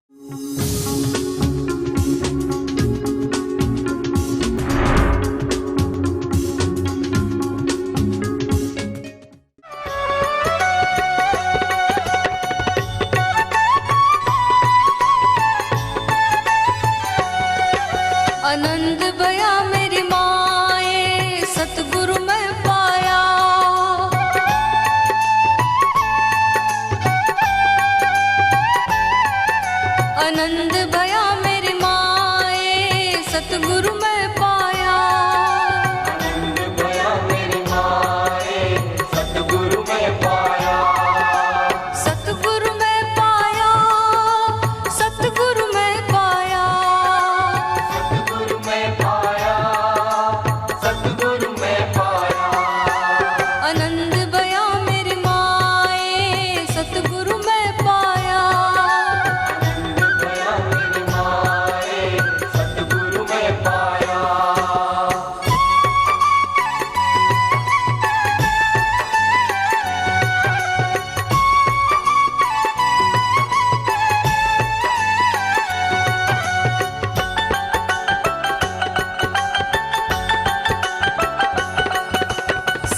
आनंद भया मेरी माए सतगुरु मैं पाया। आनंद भया मेरी माए सतगुरु मैं पाया। आनंद भया मेरी माए सतगुरु मैं पाया। सतगुरु मैं पाया, सतगुरु मैं पाया। सतगुरु मैं पाया, सतगुरु मैं पाया। आनंद भया मेरी माए सतगुरु मैं पाया। आनंद भया मेरी माए सतगुरु मैं पाया।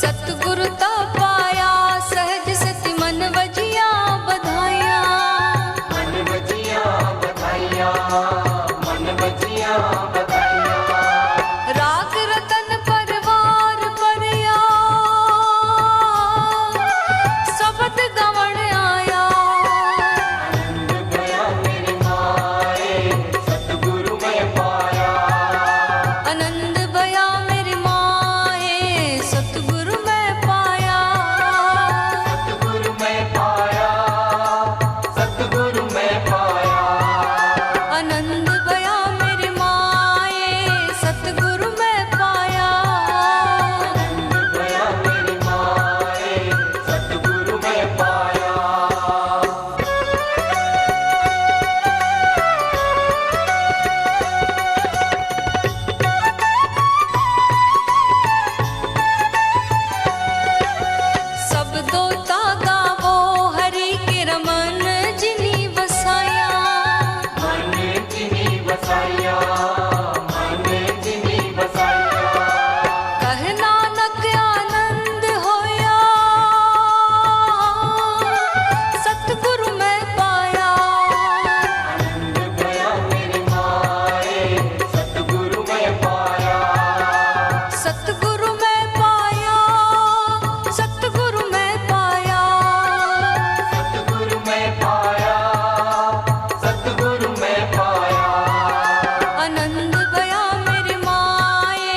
सतगुरुता पाया सहज सति मन वजिया बधाइया। मन बजिया बधाइया, मन बजिया बधाइया। राग रतन परवार परिया शब्द गवण आया। आनंद भया मेरी माए सतगुरु मैं पाया। आनंद भया मेरी माए सतगुरु मैं पाया। सतगुरु मैं पाया, सतगुरु मैं पाया। आनंद भया मेरी माए सतगुरु मैं पाया। आनंद भया मेरी माए सतगुरु मैं पाया। शब्दों गावो हरि के रमन जिनी बसाया। मन जिनी बसाया, मन जिनी बसाया। कह नानक आनंद होया सतगुरु मैं पाया। आनंद भया मेरी माए सतगुरु मैं पाया। सतगुरु मैं पाया, सतगुरु मैं पाया। सतगुरु मैं पाया, सतगुरु मैं पाया। आनंद भया मेरी माए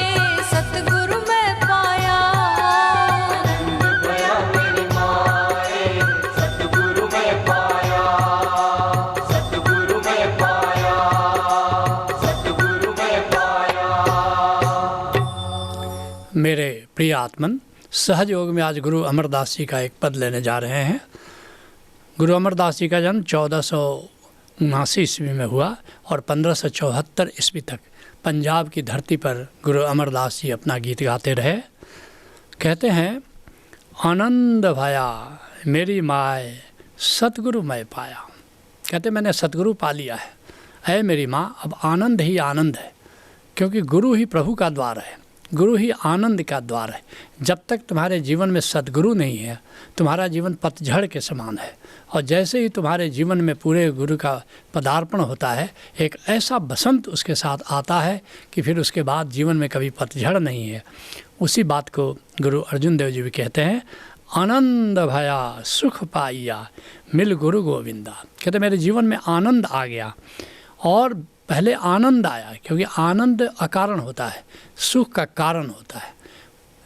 सतगुरु मैं पाया। आनंद भया मेरी माए सतगुरु मैं पाया। सतगुरु मैं पाया, सतगुरु मैं पाया। मेरे प्रिय आत्मन, सहज योग में आज गुरु अमरदास जी का एक पद लेने जा रहे हैं। गुरु अमरदास जी का जन्म 1479 ईस्वी में हुआ और 1574 ईस्वी तक पंजाब की धरती पर गुरु अमरदास जी अपना गीत गाते रहे। कहते हैं, आनंद भया मेरी माए सतगुरु मैं पाया। कहते मैंने सतगुरु पा लिया है। ऐ मेरी माँ, अब आनंद ही आनंद है, क्योंकि गुरु ही प्रभु का द्वार है, गुरु ही आनंद का द्वार है। जब तक तुम्हारे जीवन में सद्गुरु नहीं है, तुम्हारा जीवन पतझड़ के समान है। और जैसे ही तुम्हारे जीवन में पूरे गुरु का पदार्पण होता है, एक ऐसा बसंत उसके साथ आता है कि फिर उसके बाद जीवन में कभी पतझड़ नहीं है। उसी बात को गुरु अर्जुन देव जी भी कहते हैं, आनंद भया सुख पाइया मिल गुरु गोविंदा। कहते मेरे जीवन में आनंद आ गया, और पहले आनंद आया, क्योंकि आनंद अकारण होता है, सुख का कारण होता है।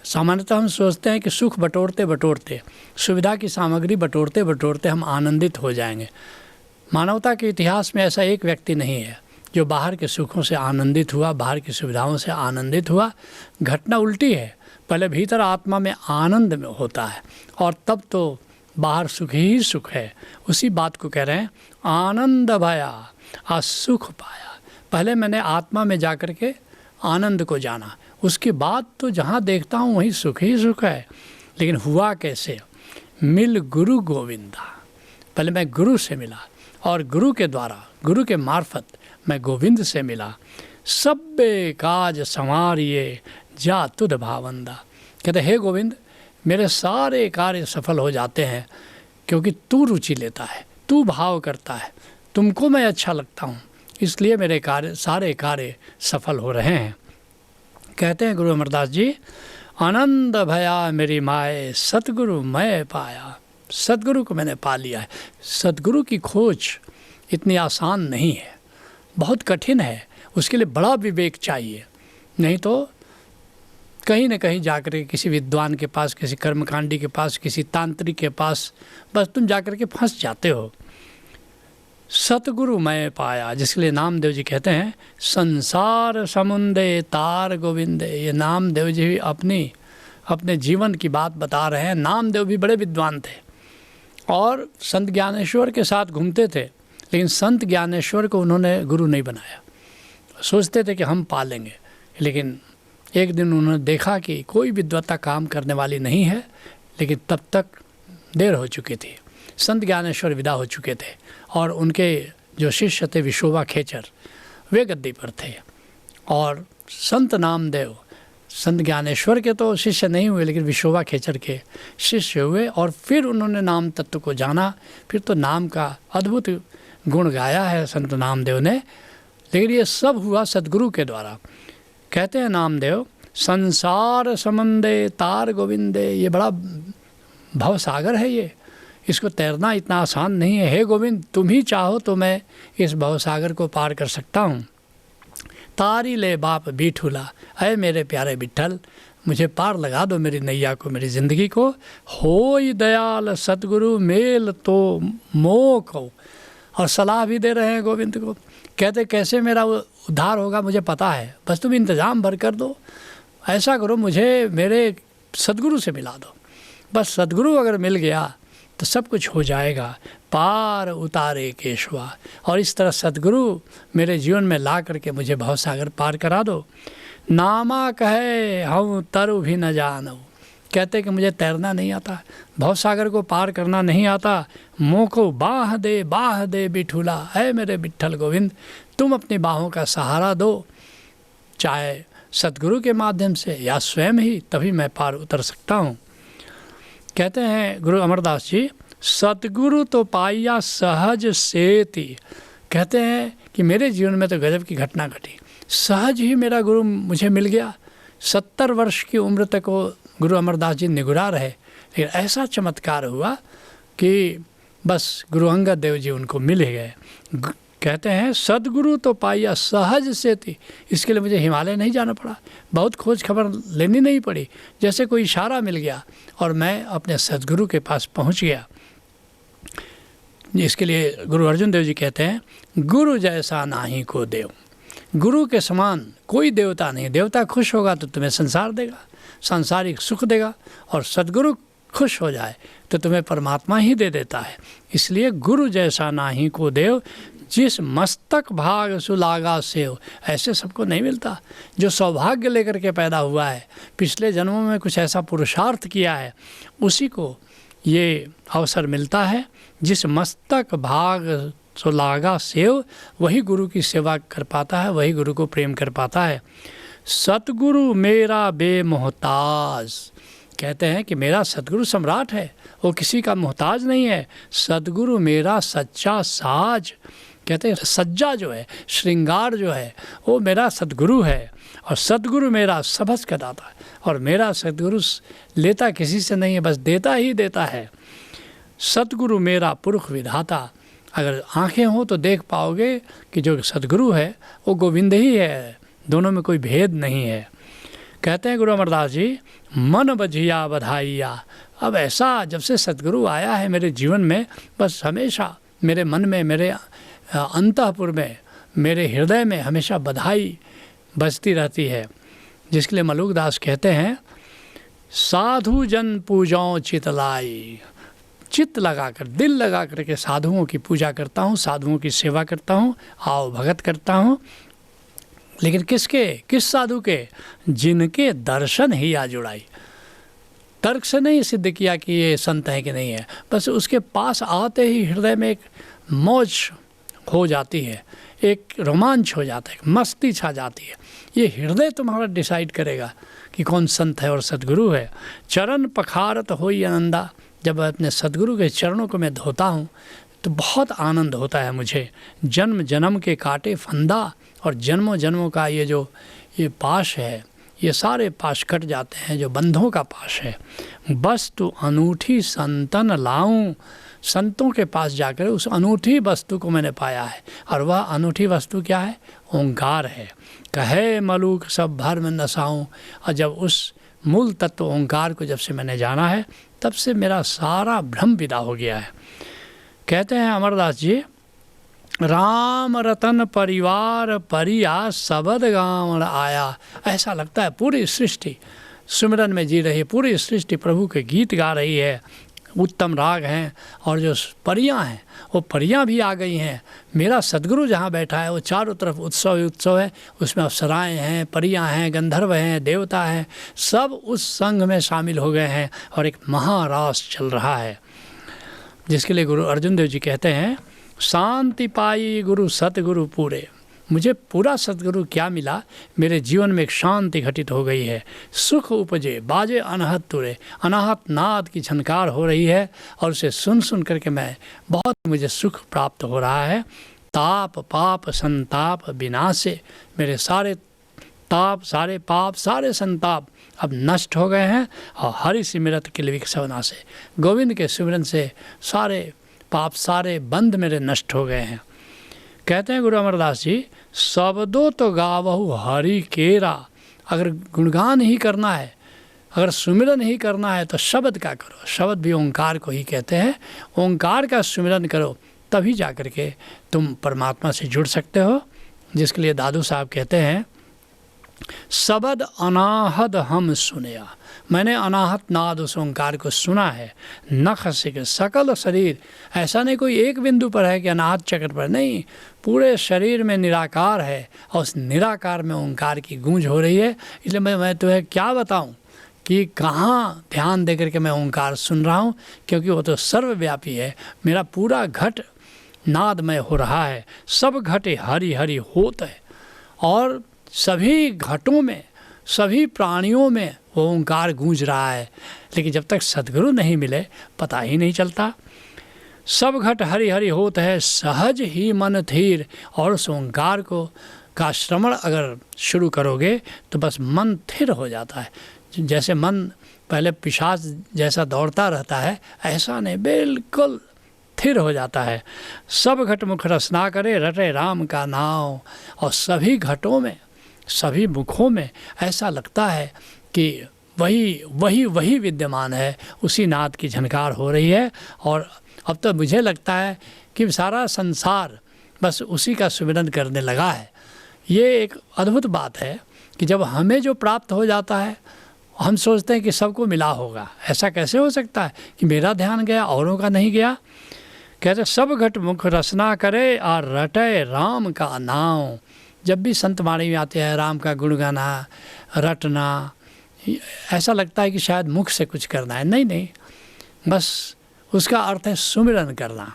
सामान्यतः हम सोचते हैं कि सुख बटोरते बटोरते, सुविधा की सामग्री बटोरते बटोरते हम आनंदित हो जाएंगे। मानवता के इतिहास में ऐसा एक व्यक्ति नहीं है जो बाहर के सुखों से आनंदित हुआ, बाहर की सुविधाओं से आनंदित हुआ। घटना उल्टी है, पहले भीतर आत्मा में आनंद में होता है और तब तो बाहर सुख ही सुख है। उसी बात को कह रहे हैं, आनंद भया आज सुख पाया। पहले मैंने आत्मा में जा कर के आनंद को जाना, उसके बाद तो जहाँ देखता हूँ वहीं सुख ही सुख है। लेकिन हुआ कैसे? मिल गुरु गोविंदा। पहले मैं गुरु से मिला और गुरु के द्वारा, गुरु के मार्फत मैं गोविंद से मिला। सब्बे काज संवारिये जा तुध भावंदा। कहते हे गोविंद, मेरे सारे कार्य सफल हो जाते हैं क्योंकि तू रुचि लेता है, तू भाव करता है, तुमको मैं अच्छा लगता हूँ, इसलिए मेरे कार्य, सारे कार्य सफल हो रहे हैं। कहते हैं गुरु अमरदास जी, आनंद भया मेरी माए सतगुरु मैं पाया। सतगुरु को मैंने पा लिया है। सतगुरु की खोज इतनी आसान नहीं है, बहुत कठिन है, उसके लिए बड़ा विवेक चाहिए। नहीं तो कहीं न कहीं जाकर के किसी विद्वान के पास, किसी कर्मकांडी के पास, किसी तांत्रिक के पास बस तुम जाकर के फंस जाते हो। सतगुरु मैं पाया, जिसके लिए नामदेव जी कहते हैं संसार समुंदे तार गोविंदे। ये नामदेव जी भी अपने जीवन की बात बता रहे हैं। नामदेव भी बड़े विद्वान थे और संत ज्ञानेश्वर के साथ घूमते थे, लेकिन संत ज्ञानेश्वर को उन्होंने गुरु नहीं बनाया। सोचते थे कि हम पालेंगे, लेकिन एक दिन उन्होंने देखा कि कोई विद्वता काम करने वाली नहीं है, लेकिन तब तक देर हो चुकी थी। संत ज्ञानेश्वर विदा हो चुके थे और उनके जो शिष्य थे विशोबा खेचर, वे गद्दी पर थे। और संत नामदेव संत ज्ञानेश्वर के तो शिष्य नहीं हुए, लेकिन विशोबा खेचर के शिष्य हुए और फिर उन्होंने नाम तत्व को जाना। फिर तो नाम का अद्भुत गुण गाया है संत नामदेव ने। लेकिन ये सब हुआ सदगुरु के द्वारा। कहते हैं नामदेव, संसार समंदे तार गोविंदे। ये बड़ा भवसागर है, ये इसको तैरना इतना आसान नहीं है। हे गोविंद, तुम ही चाहो तो मैं इस भवसागर को पार कर सकता हूँ। तारी ले बाप बीठूला, अय मेरे प्यारे विठल, मुझे पार लगा दो मेरी नैया को, मेरी ज़िंदगी को। होई दयाल सतगुरु मेल तो मोह को। और सलाह भी दे रहे हैं गोविंद को। कहते कैसे मेरा उद्धार होगा मुझे पता है, बस तुम इंतज़ाम भर कर दो। ऐसा करो, मुझे मेरे सदगुरु से मिला दो। बस सदगुरु अगर मिल गया तो सब कुछ हो जाएगा। पार उतारे केशवा। और इस तरह सदगुरु मेरे जीवन में ला करके मुझे भवसागर पार करा दो। नामा कहे हम तरु भी न जानू। कहते कि मुझे तैरना नहीं आता, भवसागर को पार करना नहीं आता। मोह को बाह दे बिठूला, है मेरे विठ्ठल गोविंद, तुम अपनी बाहों का सहारा दो, चाहे सतगुरु के माध्यम से या स्वयं ही, तभी मैं पार उतर सकता हूँ। कहते हैं गुरु अमरदास जी, सतगुरु तो पाइया सहज सेति। कहते हैं कि मेरे जीवन में तो गजब की घटना घटी, सहज ही मेरा गुरु मुझे मिल गया। 70 वर्ष की उम्र तक वो गुरु अमरदास जी निगुरा रहे, लेकिन ऐसा चमत्कार हुआ कि बस गुरु अंगद देव जी उनको मिल ही गए। कहते हैं सदगुरु तो पाइया सहज से थी। इसके लिए मुझे हिमालय नहीं जाना पड़ा, बहुत खोज खबर लेनी नहीं पड़ी, जैसे कोई इशारा मिल गया और मैं अपने सदगुरु के पास पहुंच गया। इसके लिए गुरु अर्जुन देव जी कहते हैं, गुरु जैसा नाही को देव। गुरु के समान कोई देवता नहीं। देवता खुश होगा तो तुम्हें संसार देगा, सांसारिक सुख देगा, और सदगुरु खुश हो जाए तो तुम्हें परमात्मा ही दे देता है। इसलिए गुरु जैसा नाही को देव, जिस मस्तक भाग सुलागा सेव। ऐसे सबको नहीं मिलता। जो सौभाग्य लेकर के पैदा हुआ है, पिछले जन्मों में कुछ ऐसा पुरुषार्थ किया है, उसी को ये अवसर मिलता है। जिस मस्तक भाग सुलागा सेव, वही गुरु की सेवा कर पाता है, वही गुरु को प्रेम कर पाता है। सतगुरु मेरा बेमोहताज। कहते हैं कि मेरा सतगुरु सम्राट है, वो किसी का मोहताज नहीं है। सतगुरु मेरा सच्चा साज। कहते हैं सज्जा जो है, श्रृंगार जो है, वो मेरा सतगुरु है। और सतगुरु मेरा सबस का दाता है, और मेरा सतगुरु लेता किसी से नहीं है, बस देता ही देता है। सतगुरु मेरा पुरख विधाता। अगर आँखें हो तो देख पाओगे कि जो सतगुरु है वो गोविंद ही है, दोनों में कोई भेद नहीं है। कहते हैं गुरु अमरदास जी, मन बझिया बधाइया। अब ऐसा जब से सतगुरु आया है मेरे जीवन में, बस हमेशा मेरे मन में, मेरे अंतःपुर में, मेरे हृदय में हमेशा बधाई बजती रहती है। जिसके लिए मलुकदास कहते हैं, साधु जन पूजाओं चितलाई। चित्त लगाकर, दिल लगा करके साधुओं की पूजा करता हूँ, साधुओं की सेवा करता हूँ, आओ भगत करता हूँ। लेकिन किसके, किस साधु के? जिनके दर्शन ही आ जुड़ाई। तर्क से नहीं सिद्ध किया कि ये संत है कि नहीं है, बस उसके पास आते ही हृदय में एक मौज हो जाती है, एक रोमांच हो जाता है, एक मस्ती छा जाती है। ये हृदय तुम्हारा डिसाइड करेगा कि कौन संत है और सद्गुरु है। चरण पखारत होई आनंदा, जब अपने सद्गुरु के चरणों को मैं धोता हूँ तो बहुत आनंद होता है मुझे। जन्म जन्म के काटे फंदा, और जन्मों जन्मों का ये पाश है, ये सारे पाश कट जाते हैं, जो बंधों का पाश है। वस्तु अनूठी संतन लाऊं, संतों के पास जाकर उस अनूठी वस्तु को मैंने पाया है, और वह अनूठी वस्तु क्या है? ओंकार है। कहे मलूक सब भर में नसाऊं, और जब उस मूल तत्व ओंकार को जब से मैंने जाना है, तब से मेरा सारा भ्रम विदा हो गया है। कहते हैं अमरदास जी, राम रतन परिवार परिया सबद गाँव आया। ऐसा लगता है पूरी सृष्टि सुमिरन में जी रही है, पूरी सृष्टि प्रभु के गीत गा रही है, उत्तम राग हैं, और जो परियां हैं वो परियां भी आ गई हैं। मेरा सद्गुरु जहाँ बैठा है वो चारों तरफ उत्सव ही उत्सव है, उसमें अप्सराएँ हैं, परियां हैं, गंधर्व हैं, देवता हैं, सब उस संघ में शामिल हो गए हैं, और एक महारास चल रहा है, जिसके लिए गुरु अर्जुन देव जी कहते हैं, शांति पाई गुरु सतगुरु पूरे। मुझे पूरा सतगुरु क्या मिला? मेरे जीवन में एक शांति घटित हो गई है। सुख उपजे बाजे अनाहत तुरे, अनाहत नाद की झनकार हो रही है, और उसे सुन सुन करके मैं बहुत मुझे सुख प्राप्त हो रहा है। ताप पाप संताप विनाशे, मेरे सारे ताप, सारे पाप, सारे संताप अब नष्ट हो गए हैं, और हरि सिमरत के लिए सवनाशे, गोविंद के सिमरन से सारे पाप, सारे बंध मेरे नष्ट हो गए हैं। कहते हैं गुरु अमरदास जी, शब्दों तो गावहु हरि केरा। अगर गुणगान ही करना है, अगर सुमिरन ही करना है, तो शब्द का करो। शब्द भी ओंकार को ही कहते हैं। ओंकार का सुमिरन करो, तभी जा कर के तुम परमात्मा से जुड़ सकते हो। जिसके लिए दादू साहब कहते हैं, शब्द अनाहद हम सुनया। मैंने अनाहत नाद उस ओंकार को सुना है। नख से सकल शरीर, ऐसा नहीं कोई एक बिंदु पर है कि अनाहत चक्र पर, नहीं, पूरे शरीर में निराकार है, और उस निराकार में ओंकार की गूंज हो रही है। इसलिए मैं तुम्हें क्या बताऊं कि कहाँ ध्यान दे करके मैं ओंकार सुन रहा हूँ, क्योंकि वो तो सर्वव्यापी है। मेरा पूरा घट नादमय हो रहा है। सब घटे हरि हरि होत है, और सभी घटों में, सभी प्राणियों में वो ओंकार गूंज रहा है। लेकिन जब तक सद्गुरु नहीं मिले पता ही नहीं चलता। सब घट हरि हरि होत है, सहज ही मन थीर। और उस ओंकार को का श्रवण अगर शुरू करोगे तो बस मन थिर हो जाता है। जैसे मन पहले पिशाच जैसा दौड़ता रहता है, ऐसा नहीं, बिल्कुल थिर हो जाता है। सब घट मुख रसना करे, रटे राम का नाम। और सभी घटों में, सभी मुखों में ऐसा लगता है कि वही विद्यमान है, उसी नाद की झनकार हो रही है। और अब तो मुझे लगता है कि सारा संसार बस उसी का सुमिरन करने लगा है। ये एक अद्भुत बात है कि जब हमें जो प्राप्त हो जाता है, हम सोचते हैं कि सबको मिला होगा। ऐसा कैसे हो सकता है कि मेरा ध्यान गया औरों का नहीं गया? कहते सब घट मुख रसना करे, और रटे राम का नाम। जब भी संत वाणी में आते हैं, राम का गुण गाना, रटना, ऐसा लगता है कि शायद मुख से कुछ करना है। नहीं, बस उसका अर्थ है सुमिरन करना।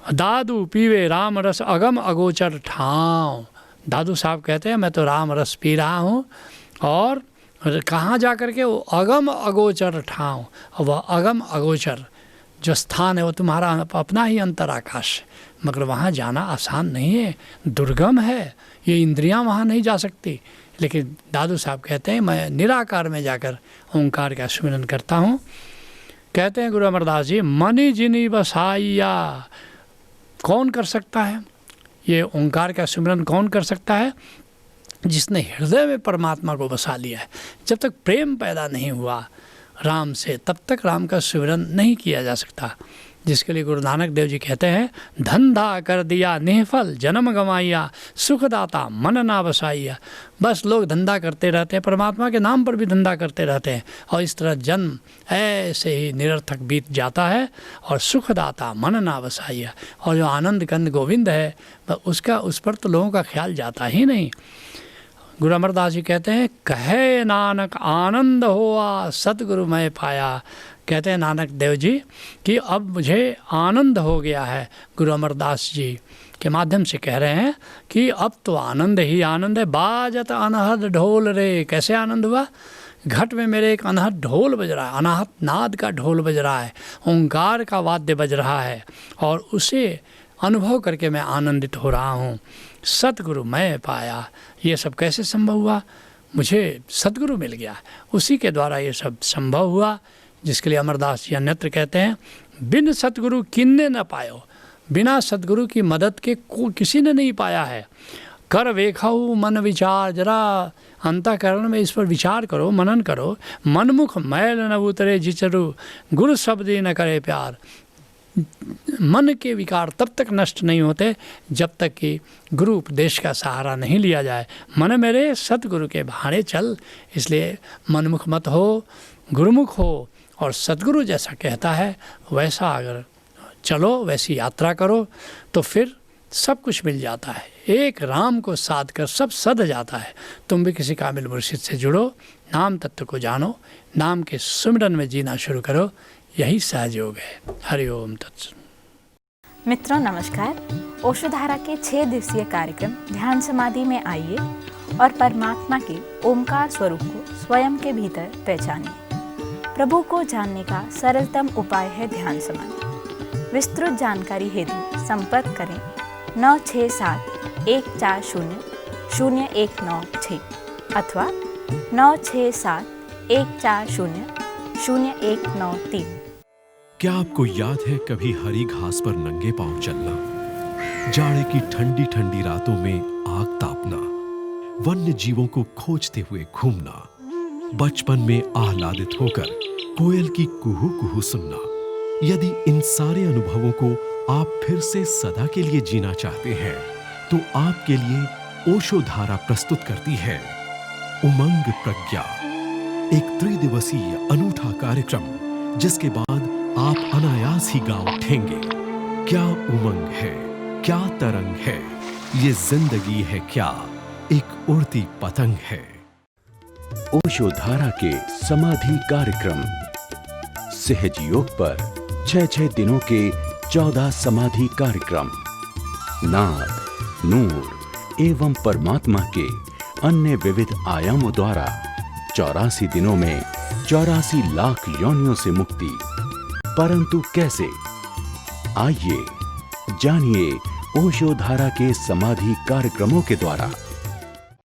दादू पीवे राम रस अगम अगोचर ठाव। दादू साहब कहते हैं, मैं तो राम रस पी रहा हूँ, और कहाँ जा कर के? वो अगम अगोचर ठाव। और वह अगम अगोचर जो स्थान है वो तुम्हारा अपना ही अंतर आकाश है, मगर वहाँ जाना आसान नहीं है, दुर्गम है, ये इंद्रियां वहाँ नहीं जा सकती। लेकिन दादू साहब कहते हैं, मैं निराकार में जाकर ओंकार का सुमिरन करता हूँ। कहते हैं गुरु अमरदास जी, मनि जिनी बसाइया। कौन कर सकता है ये ओंकार का सुमिरन? कौन कर सकता है? जिसने हृदय में परमात्मा को बसा लिया है। जब तक प्रेम पैदा नहीं हुआ राम से, तब तक राम का सुमिरन नहीं किया जा सकता। जिसके लिए गुरु नानक देव जी कहते हैं, धंधा कर दिया निःफल जन्म गंवाइया, सुखदाता मन ना बसाइया। बस लोग धंधा करते रहते हैं, परमात्मा के नाम पर भी धंधा करते रहते हैं, और इस तरह जन्म ऐसे ही निरर्थक बीत जाता है। और सुखदाता मन ना बसाइया, और जो आनंद कंद गोविंद है उसका, उस पर तो लोगों का ख्याल जाता ही नहीं। गुरु अमरदास जी कहते हैं, कहे नानक आनंद हुआ सतगुरु मैं पाया। कहते हैं नानक देव जी कि अब मुझे आनंद हो गया है। गुरु अमरदास जी के माध्यम से कह रहे हैं कि अब तो आनंद ही आनंद है। बाजत अनहद ढोल रे, कैसे आनंद हुआ? घट में मेरे एक अनहद ढोल बज रहा है, अनाहत नाद का ढोल बज रहा है, ओंकार का वाद्य बज रहा है, और उसे अनुभव करके मैं आनंदित हो रहा हूँ। सतगुरु मैं पाया। ये सब कैसे संभव हुआ? मुझे सतगुरु मिल गया, उसी के द्वारा ये सब संभव हुआ, जिसके लिए अमरदास जी अन्यत्र कहते हैं, बिन सतगुरु किन्ने न पायो। बिना सतगुरु की मदद के किसी ने नहीं पाया है। कर वेखाऊ मन विचार, जरा अंतःकरण में इस पर विचार करो, मनन करो। मनमुख मैल न उतरे जिचरु, गुरु शब्दी न करे प्यार। मन के विकार तब तक नष्ट नहीं होते जब तक कि गुरु उपदेश का सहारा नहीं लिया जाए। मन मेरे सतगुरु के भाड़े चल। इसलिए मनमुख मत हो, गुरुमुख हो, और सतगुरु जैसा कहता है वैसा अगर चलो, वैसी यात्रा करो, तो फिर सब कुछ मिल जाता है। एक राम को साध कर सब सध जाता है। तुम भी किसी कामिल मुर्शिद से जुड़ो, नाम तत्व को जानो, नाम के सुमिरन में जीना शुरू करो। यही सहयोग है। हरि ओम तत्सत। मित्रों नमस्कार। ओशोधारा के 6 दिवसीय कार्यक्रम ध्यान समाधि में आइए और परमात्मा के ओमकार स्वरूप को स्वयं के भीतर पहचानिए। प्रभु को जानने का सरलतम उपाय है ध्यान समाधि। विस्तृत जानकारी हेतु संपर्क करें 9671400196 अथवा 9671400193। क्या आपको याद है कभी हरी घास पर नंगे पांव चलना, जाड़े की ठंडी ठंडी रातों में आग तापना, वन्य जीवों को खोजते हुए घूमना, बचपन में आह्लादित होकर कोयल की कुहू कुहू सुनना? यदि इन सारे अनुभवों को आप फिर से सदा के लिए जीना चाहते हैं तो आपके लिए ओशोधारा प्रस्तुत करती है उमंग प्रज्ञा, एक 3 दिवसीय अनूठा कार्यक्रम जिसके बाद आप अनायास ही गा उठेंगे। क्या उमंग है, क्या तरंग है, ये जिंदगी है क्या, एक उड़ती पतंग है। ओशोधारा के समाधि कार्यक्रम सहज योग पर 6 दिनों के 14 समाधि कार्यक्रम नाद, नूर एवं परमात्मा के अन्य विविध आयामों द्वारा 84 दिनों में 84 लाख योनियों से मुक्ति। परंतु कैसे? आइए जानिए ओशोधारा के समाधि कार्यक्रमों के द्वारा।